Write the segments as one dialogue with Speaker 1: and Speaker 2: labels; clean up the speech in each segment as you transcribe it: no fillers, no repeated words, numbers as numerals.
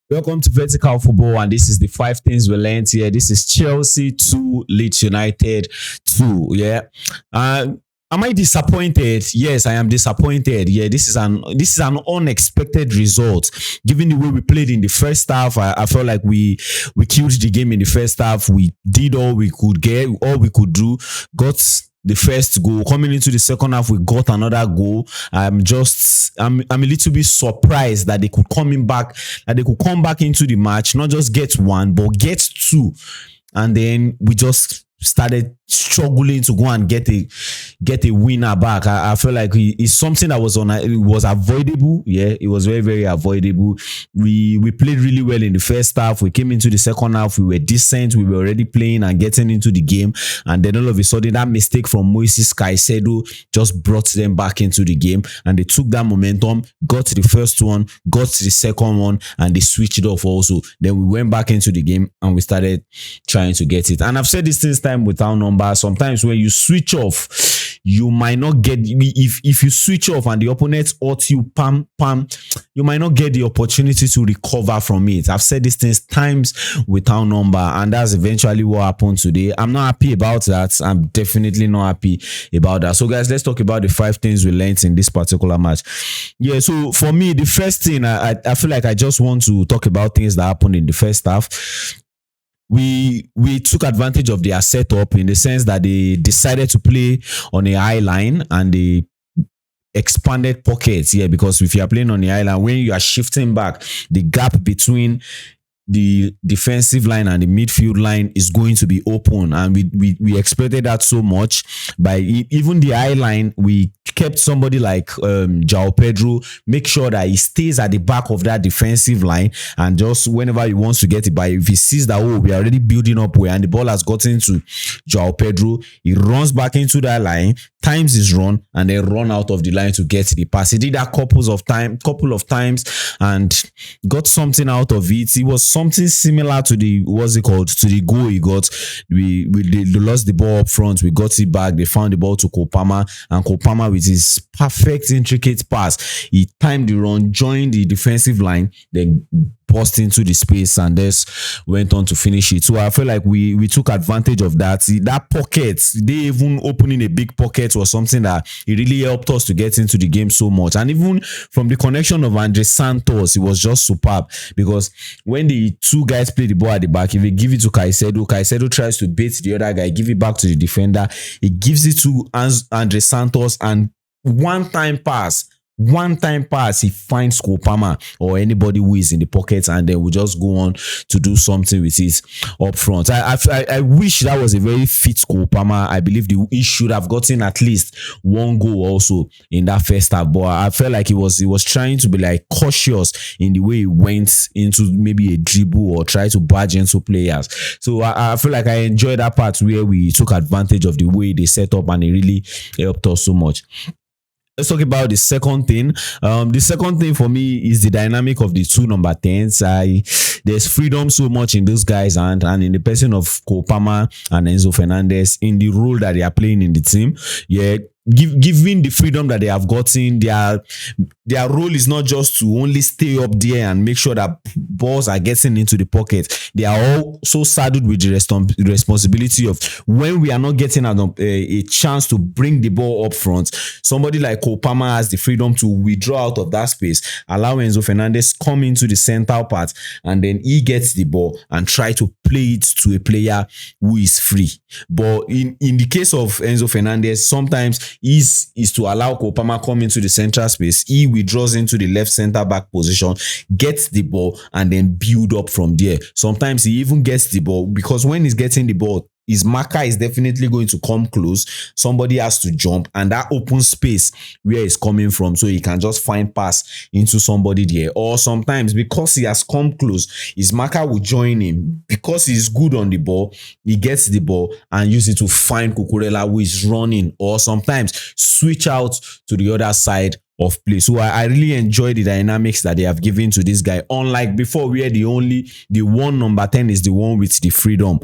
Speaker 1: Welcome to Vertical Football, and this is the five things we learned here. This is Chelsea 2, Leeds United 2. Yeah. Am I disappointed? Yes, I am disappointed. Yeah, this is an unexpected result. Given the way we played in the first half, I felt like we killed the game in the first half. We did all we could get, all we could do, got the first goal. Coming into the second half, we got another goal. I'm a little bit surprised that they could come back into the match, not just get one, but get two. And then we just started struggling to go and get a winner back. I feel like it's something that it was avoidable. Yeah, it was very, very avoidable. We played really well in the first half. We came into the second half, we were decent, we were already playing and getting into the game, and then all of a sudden that mistake from Moises Caicedo just brought them back into the game, and they took that momentum, got to the first one, got to the second one, and they switched it off also. Then we went back into the game and we started trying to get it. And I've said this since time without number. Sometimes when you switch off, you might not get, if you switch off and the opponent hurt you, you might not get the opportunity to recover from it. I've said these things times without number, and that's eventually what happened today. I'm not happy about that. I'm definitely not happy about that. So guys, let's talk about the five things we learned in this particular match. Yeah, so for me, the first thing, I feel like I just want to talk about things that happened in the first half. We took advantage of their setup in the sense that they decided to play on a high line, and they expanded pockets. Yeah, because if you are playing on the high line, when you are shifting back, the gap between the defensive line and the midfield line is going to be open, and we expected that so much. By even the high line, we kept somebody like Joao Pedro, make sure that he stays at the back of that defensive line, and just whenever he wants to get it by, if he sees that, oh, we are already building up where, and the ball has gotten to Joao Pedro, he runs back into that line, times his run, and then run out of the line to get the pass. He did that couple of times and got something out of it. It was something similar to the to the goal he got. They lost the ball up front, we got it back, they found the ball to Kopama, and Kopama with his perfect intricate pass, he timed the run, joined the defensive line, then burst into the space and just went on to finish it. So I feel like we took advantage of that. That pocket, they even opening a big pocket was something that it really helped us to get into the game so much. And even from the connection of Andre Santos, it was just superb, because when the two guys play the ball at the back, if they give it to Caicedo tries to bait the other guy, give it back to the defender, he gives it to Andre Santos, and one time pass, he finds Kopama or anybody who is in the pocket, and then we just go on to do something with it up front. I wish that was a very fit Kopama. I believe he should have gotten at least one goal also in that first half, but I felt like he was trying to be like cautious in the way he went into maybe a dribble or try to barge into players. So I feel like I enjoyed that part where we took advantage of the way they set up, and it really helped us so much. Let's talk about the second thing. The second thing for me is the dynamic of the two number 10s. There's freedom so much in those guys, and in the person of Kopama and Enzo Fernandez in the role that they are playing in the team. Yeah, given the freedom that they have gotten, their role is not just to only stay up there and make sure that balls are getting into the pocket. They are also saddled with the responsibility of, when we are not getting a chance to bring the ball up front, somebody like Kopama has the freedom to withdraw out of that space, allow Enzo Fernandez come into the center part, and then he gets the ball and try to play it to a player who is free. But in the case of Enzo Fernandez, sometimes is to allow Kopama come into the central space. He withdraws into the left center back position, gets the ball, and then build up from there. Sometimes he even gets the ball, because when he's getting the ball, his marker is definitely going to come close. Somebody has to jump, and that open space where he's coming from, so he can just find pass into somebody there. Or sometimes, because he has come close, his marker will join him. Because he's good on the ball, he gets the ball and use it to find Cucurella, who is running, or sometimes switch out to the other side of play. So I really enjoy the dynamics that they have given to this guy. Unlike before, where the one number 10 is the one with the freedom.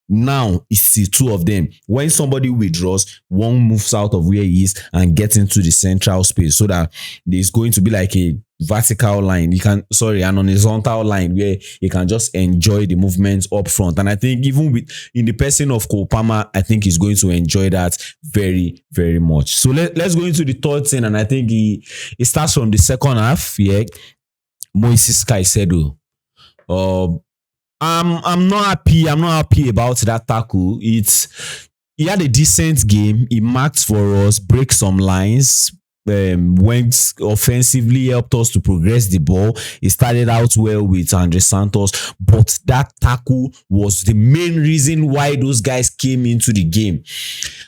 Speaker 1: Now it's the two of them. When somebody withdraws, one moves out of where he is and gets into the central space, so that there's going to be like a vertical line. An horizontal line where you can just enjoy the movements up front. And I think even in the person of Cole Palmer, I think he's going to enjoy that very, very much. So let's go into the third thing, and I think it starts from the second half. Yeah, Moises Caicedo. I'm not happy. I'm not happy about that tackle. He had a decent game. He marked for us, break some lines, went offensively, helped us to progress the ball. He started out well with Andre Santos, but that tackle was the main reason why those guys came into the game.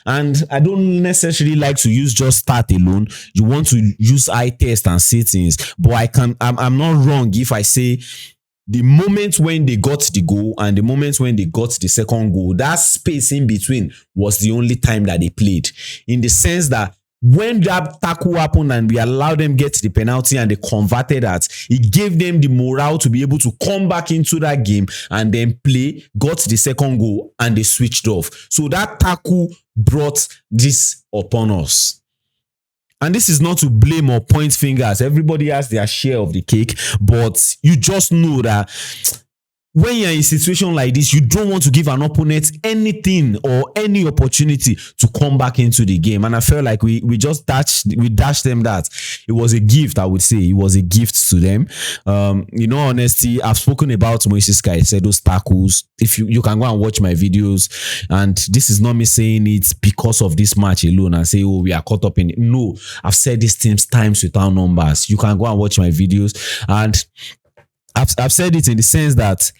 Speaker 1: And I don't necessarily like to use just start alone. You want to use eye test and see things, but I'm not wrong if I say the moment when they got the goal and the moment when they got the second goal, that space in between was the only time that they played. In the sense that when that tackle happened and we allowed them get the penalty and they converted that, it gave them the morale to be able to come back into that game and then play, got the second goal, and they switched off. So that tackle brought this upon us. And this is not to blame or point fingers. Everybody has their share of the cake, but you just know that when you're in a situation like this, you don't want to give an opponent anything or any opportunity to come back into the game. And I felt like we dashed them that. It was a gift, I would say. It was a gift to them. In all honesty, I've spoken about Moises Caicedo's tackles. If you can go and watch my videos, and this is not me saying it because of this match alone and say, oh, we are caught up in it. No, I've said these things times without numbers. You can go and watch my videos, and I've said it in the sense that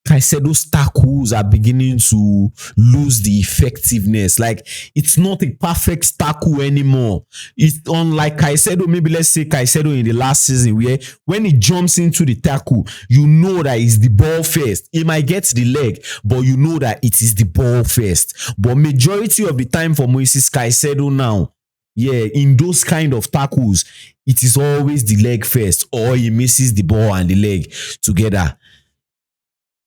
Speaker 1: Caicedo's tackles are beginning to lose the effectiveness. Like, it's not a perfect tackle anymore. It's unlike Caicedo. Maybe let's say Caicedo in the last season, where when he jumps into the tackle, you know that it's the ball first. He might get the leg, but you know that it is the ball first. But majority of the time for Moises Caicedo now, yeah, in those kind of tackles, it is always the leg first, or he misses the ball and the leg together.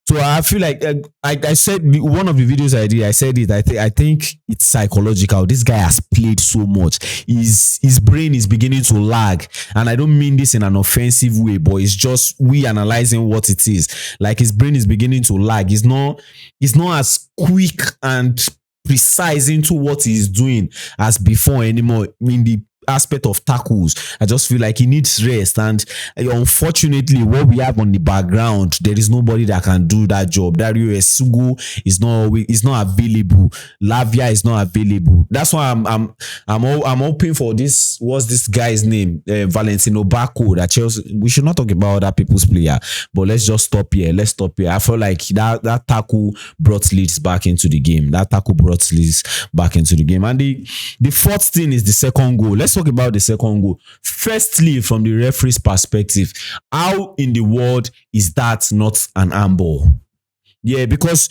Speaker 1: So I feel like I said one of the videos I did, I said it. I think it's psychological. This guy has played so much. His brain is beginning to lag, and I don't mean this in an offensive way, but it's just we analyzing what it is. Like, his brain is beginning to lag. He's not as quick and precise into what he's doing as before anymore. In the aspect of tackles, I just feel like he needs rest, and unfortunately what we have on the background, there is nobody that can do that job. Dario Esugo is not available. Lavia is not available. That's why I'm hoping for this. What's this guy's name? Valentino Bacco, that Chelsea. We should not talk about other people's player, but let's just stop here. I feel like that tackle brought Leeds back into the game. And the fourth thing is the second goal. Let's talk about the second goal. Firstly, from the referee's perspective, how in the world is that not an handball? Yeah, because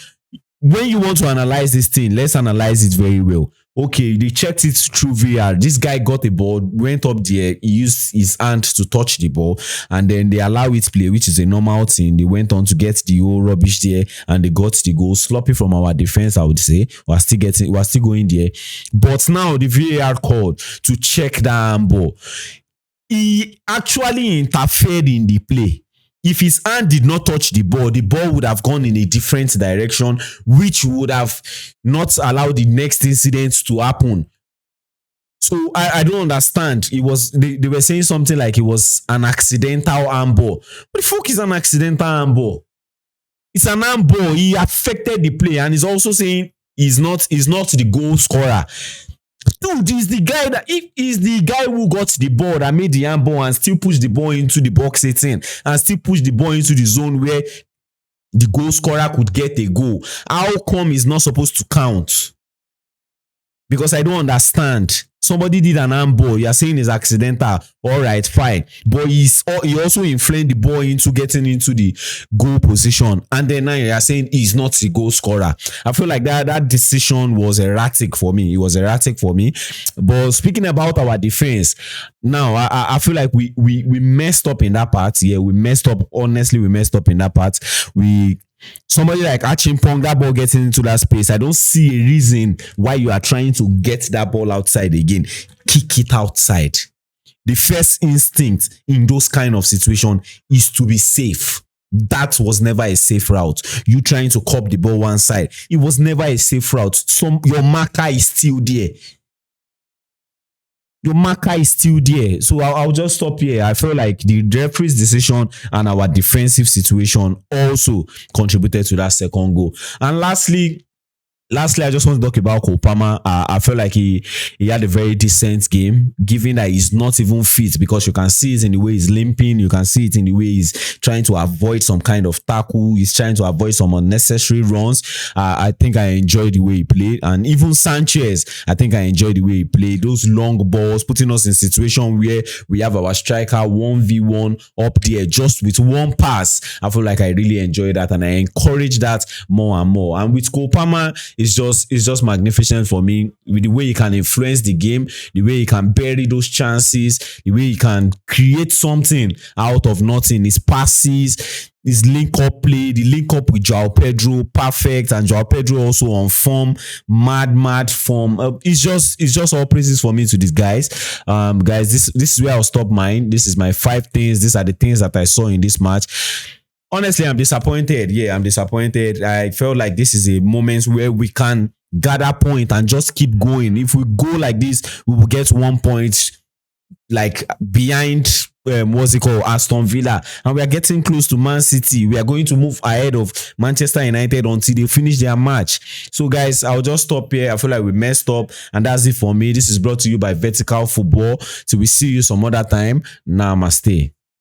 Speaker 1: when you want to analyze this thing, let's analyze it very well. Okay, they checked it through VR. This guy got the ball, went up there, he used his hand to touch the ball, and then they allow it play, which is a normal thing. They went on to get the whole rubbish there, and they got the goal. Sloppy from our defense, I would say. We're still going there. But now the VAR called to check that handball. He actually interfered in the play. If his hand did not touch the ball would have gone in a different direction, which would have not allowed the next incident to happen. So I don't understand. They were saying something like it was an accidental handball. What the fuck is an accidental handball? It's an handball. He affected the play, and he's also saying he's not the goal scorer. Dude, is the guy who got the ball that made the handball and still pushed the ball into the box 18 and still pushed the ball into the zone where the goal scorer could get a goal. How come it's not supposed to count? Because I don't understand. Somebody did an handball. You're saying it's accidental. All right, fine. But he also inflamed the ball into getting into the goal position. And then now you're saying he's not the goal scorer. I feel like that decision was erratic for me. It was erratic for me. But speaking about our defense, now I feel like we messed up in that part. Yeah, we messed up. Honestly, we messed up in that part. We Somebody like Achimpong, that ball getting into that space, I don't see a reason why you are trying to get that ball outside again. Kick it outside. The first instinct in those kind of situation is to be safe. That was never a safe route. You trying to cop the ball one side, it was never a safe route. Your marker is still there. Your marker is still there. So I'll just stop here. I feel like the referee's decision and our defensive situation also contributed to that second goal. And lastly, I just want to talk about Palmer. I feel like he had a very decent game, given that he's not even fit, because you can see it in the way he's limping. You can see it in the way he's trying to avoid some kind of tackle. He's trying to avoid some unnecessary runs. I think I enjoyed the way he played. And even Sanchez, I think I enjoyed the way he played. Those long balls, putting us in a situation where we have our striker 1v1 up there just with one pass. I feel like I really enjoyed that, and I encourage that more and more. And with Palmer, it's just magnificent for me, with the way he can influence the game, the way he can bury those chances, the way he can create something out of nothing. His passes, his link up play, the link up with Joao Pedro, perfect, and Joao Pedro also on form, mad form. It's just all praises for me to these guys. Guys, this is where I'll stop mine. This is my 5 things. These are the things that I saw in this match. Honestly, I'm disappointed. Yeah, I'm disappointed. I felt like this is a moment where we can gather point and just keep going. If we go like this, we will get 1 point like behind Aston Villa, and we are getting close to Man City. We are going to move ahead of Manchester United until they finish their match. So guys, I'll just stop here. I feel like we messed up, and that's it for me. This is brought to you by Vertical Football. Till we see you some other time. Namaste.